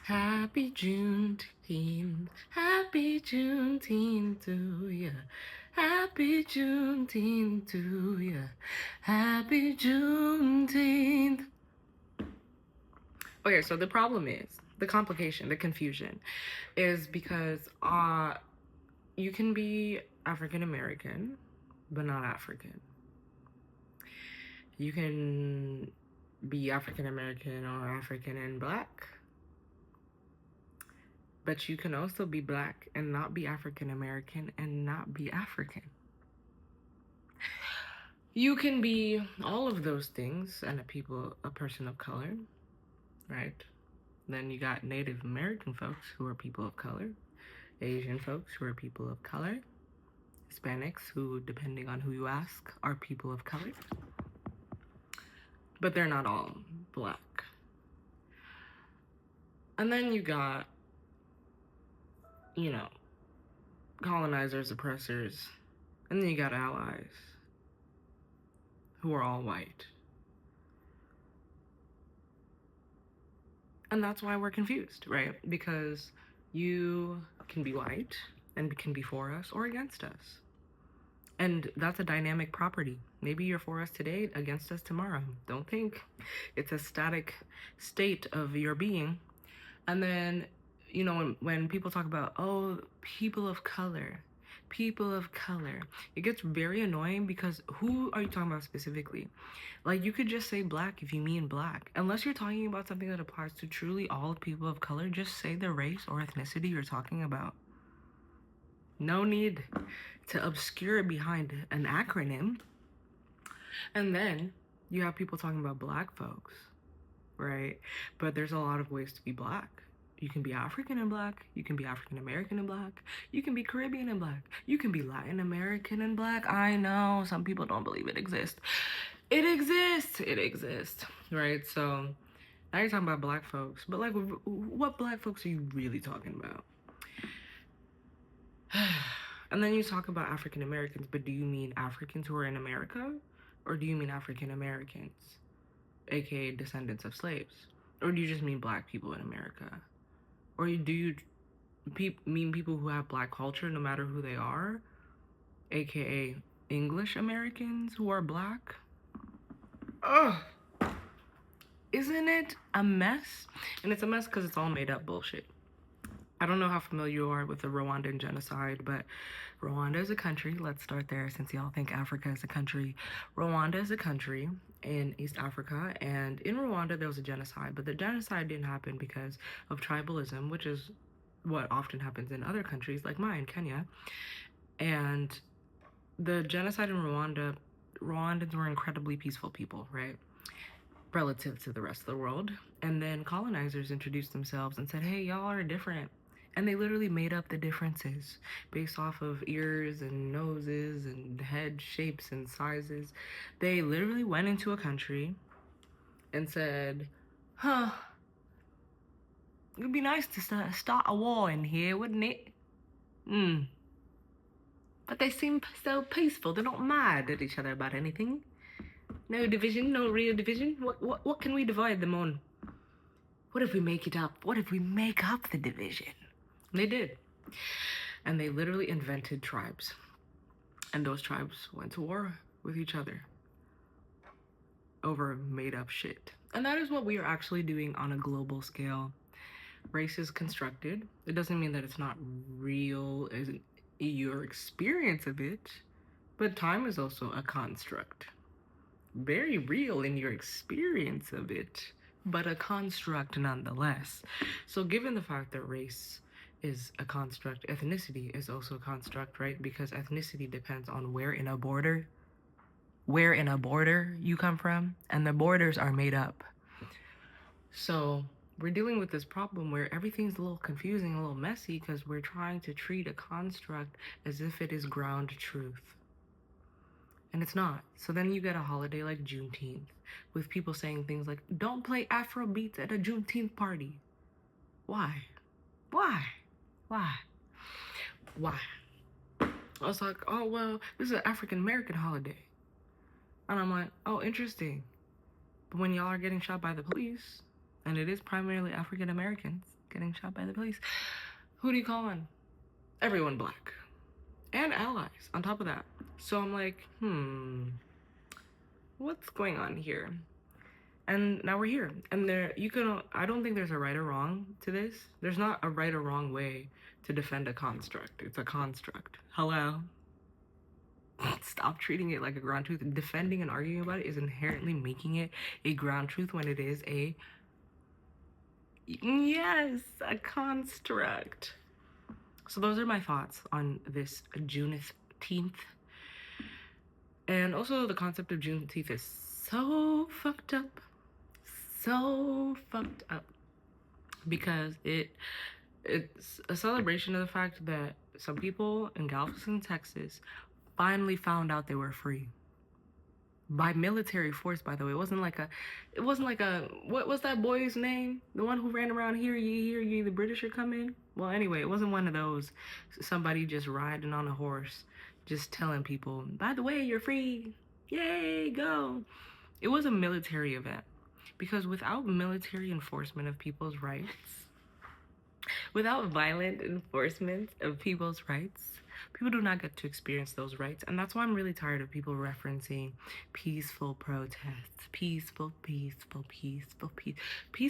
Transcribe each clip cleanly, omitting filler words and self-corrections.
Happy Juneteenth, happy Juneteenth to ya. Happy Juneteenth to ya. Happy Juneteenth. Okay, so the problem is, the complication, the confusion, is because you can be African American, but not African. You can be African American or African and black, but you can also be black and not be African American and not be African. You can be all of those things and a person of color, right? Then you got Native American folks who are people of color, Asian folks who are people of color, Hispanics who, depending on who you ask, are people of color. But they're not all black. And then you got, colonizers, oppressors, and then you got allies who are all white. And that's why we're confused, right? Because you can be white and can be for us or against us. And that's a dynamic property. Maybe you're for us today, against us tomorrow. Don't think it's a static state of your being. And then, when people talk about, oh, people of color, it gets very annoying because who are you talking about specifically? Like, you could just say black if you mean black. Unless you're talking about something that applies to truly all people of color, just say the race or ethnicity you're talking about. No need to obscure it behind an acronym. And then you have people talking about black folks, right? But there's a lot of ways to be black. You can be African and black. You can be African American and black. You can be Caribbean and black. You can be Latin American and black. I know some people don't believe it exists. It exists, right? So now you're talking about black folks, but like, what black folks are you really talking about? And then you talk about African Americans, but do you mean Africans who are in America? Or do you mean African Americans, aka descendants of slaves? Or do you just mean black people in America? Or do you mean people who have black culture no matter who they are, aka English Americans who are black? Ugh. Isn't it a mess? And it's a mess because it's all made up bullshit. I don't know how familiar you are with the Rwandan genocide, but Rwanda is a country. Let's start there since y'all think Africa is a country. Rwanda is a country in East Africa, and in Rwanda there was a genocide, but the genocide didn't happen because of tribalism, which is what often happens in other countries like mine, Kenya. And the genocide in Rwanda, Rwandans were incredibly peaceful people, right? Relative to the rest of the world. And then colonizers introduced themselves and said, hey, y'all are different. And they literally made up the differences based off of ears and noses and head shapes and sizes. They literally went into a country and said, it'd be nice to start a war in here, wouldn't it? But they seem so peaceful. They're not mad at each other about anything. No division, no real division. What can we divide them on? What if we make it up? What if we make up the division? They did. And they literally invented tribes. And those tribes went to war with each other over made up shit. And that is what we are actually doing on a global scale. Race is constructed. It doesn't mean that it's not real as your experience of it, but time is also a construct. Very real in your experience of it, but a construct nonetheless. So given the fact that race is a construct, ethnicity is also a construct, right? Because ethnicity depends on where in a border you come from, and the borders are made up. So we're dealing with this problem where everything's a little confusing, a little messy, because we're trying to treat a construct as if it is ground truth. And it's not. So then you get a holiday like Juneteenth with people saying things like, don't play Afro beats at a Juneteenth party. Why? I was like, oh, well, this is an African American holiday. And I'm like, oh, interesting. But when y'all are getting shot by the police, and it is primarily African Americans, getting shot by the police. Who do you call on? Everyone black. And allies on top of that. So I'm like, what's going on here? And now we're here. And I don't think there's a right or wrong to this. There's not a right or wrong way to defend a construct. It's a construct. Hello? Stop treating it like a ground truth. Defending and arguing about it is inherently making it a ground truth when it is a construct. So those are my thoughts on this Juneteenth. And also the concept of Juneteenth is so fucked up. So fucked up. Because it's a celebration of the fact that some people in Galveston, Texas finally found out they were free. By military force, by the way. It wasn't like a what was that boy's name? The one who ran around, hear ye, the British are coming? Well, anyway, it wasn't one of those. Somebody just riding on a horse, just telling people, by the way, you're free. Yay, go. It was a military event. Because without military enforcement of people's rights, without violent enforcement of people's rights, people do not get to experience those rights. And that's why I'm really tired of people referencing peaceful protests. Peaceful. Peace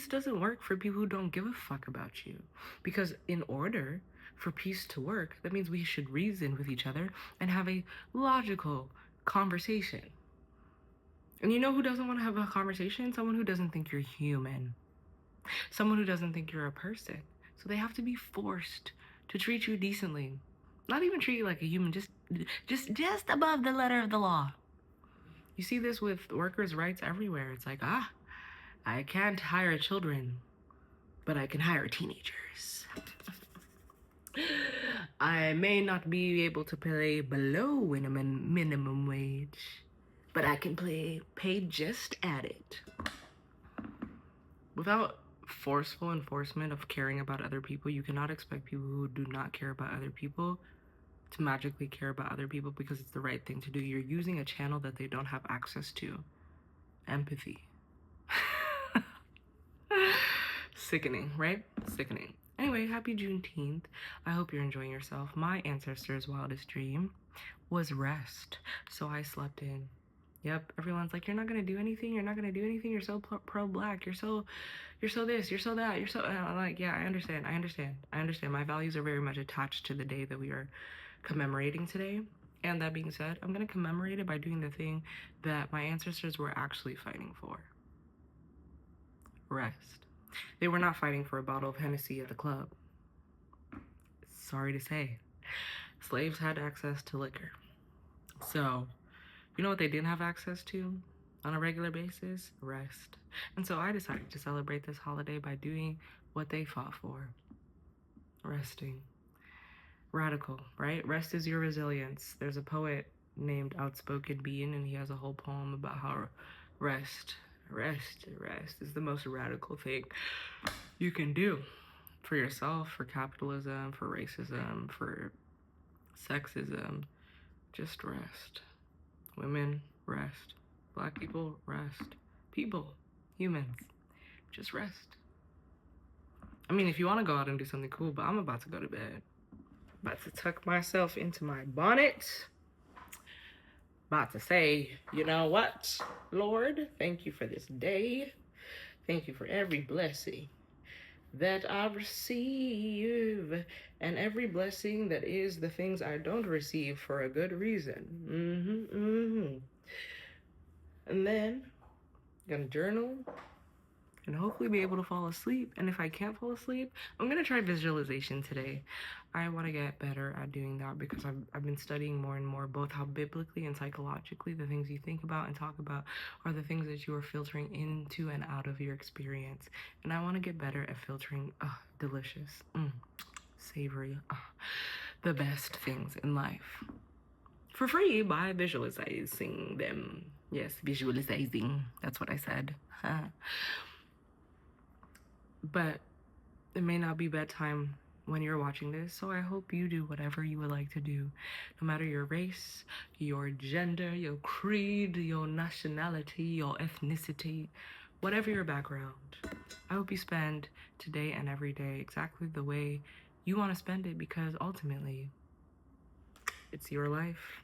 doesn't work for people who don't give a fuck about you. Because in order for peace to work, that means we should reason with each other and have a logical conversation. And you know who doesn't want to have a conversation? Someone who doesn't think you're human. Someone who doesn't think you're a person. So they have to be forced to treat you decently. Not even treat you like a human, just above the letter of the law. You see this with workers' rights everywhere. It's like, I can't hire children, but I can hire teenagers. I may not be able to pay below minimum wage, but I can pay just at it. Without forceful enforcement of caring about other people, you cannot expect people who do not care about other people to magically care about other people because it's the right thing to do. You're using a channel that they don't have access to. Empathy. Sickening, right? Sickening. Anyway, happy Juneteenth. I hope you're enjoying yourself. My ancestors' wildest dream was rest, so I slept in. Yep, everyone's like, you're not gonna do anything, you're so pro-black, you're so this, you're so that, you're so, and I'm like, yeah, I understand. My values are very much attached to the day that we are commemorating today. And that being said, I'm gonna commemorate it by doing the thing that my ancestors were actually fighting for. Rest. They were not fighting for a bottle of Hennessy at the club. Sorry to say. Slaves had access to liquor. So, you know what they didn't have access to on a regular basis? Rest. And so I decided to celebrate this holiday by doing what they fought for. Resting. Radical, right? Rest is your resilience. There's a poet named Outspoken Being, and he has a whole poem about how rest is the most radical thing you can do for yourself, for capitalism, for racism, for sexism. Just rest. Women, rest. Black people, rest. People, humans, just rest. I mean, if you want to go out and do something cool, but I'm about to go to bed. About to tuck myself into my bonnet. About to say, you know what, Lord, thank you for this day. Thank you for every blessing that I receive, and every blessing that is the things I don't receive for a good reason. And then I'm gonna journal and hopefully be able to fall asleep. And if I can't fall asleep, I'm gonna try visualization today. I want to get better at doing that because I've been studying more and more both how biblically and psychologically the things you think about and talk about are the things that you are filtering into and out of your experience. And I want to get better at filtering delicious, savory, the best things in life for free by visualizing them. Yes, visualizing. That's what I said. But it may not be bedtime when you're watching this, so I hope you do whatever you would like to do, no matter your race, your gender, your creed, your nationality, your ethnicity, whatever your background. I hope you spend today and every day exactly the way you want to spend it, because ultimately, it's your life.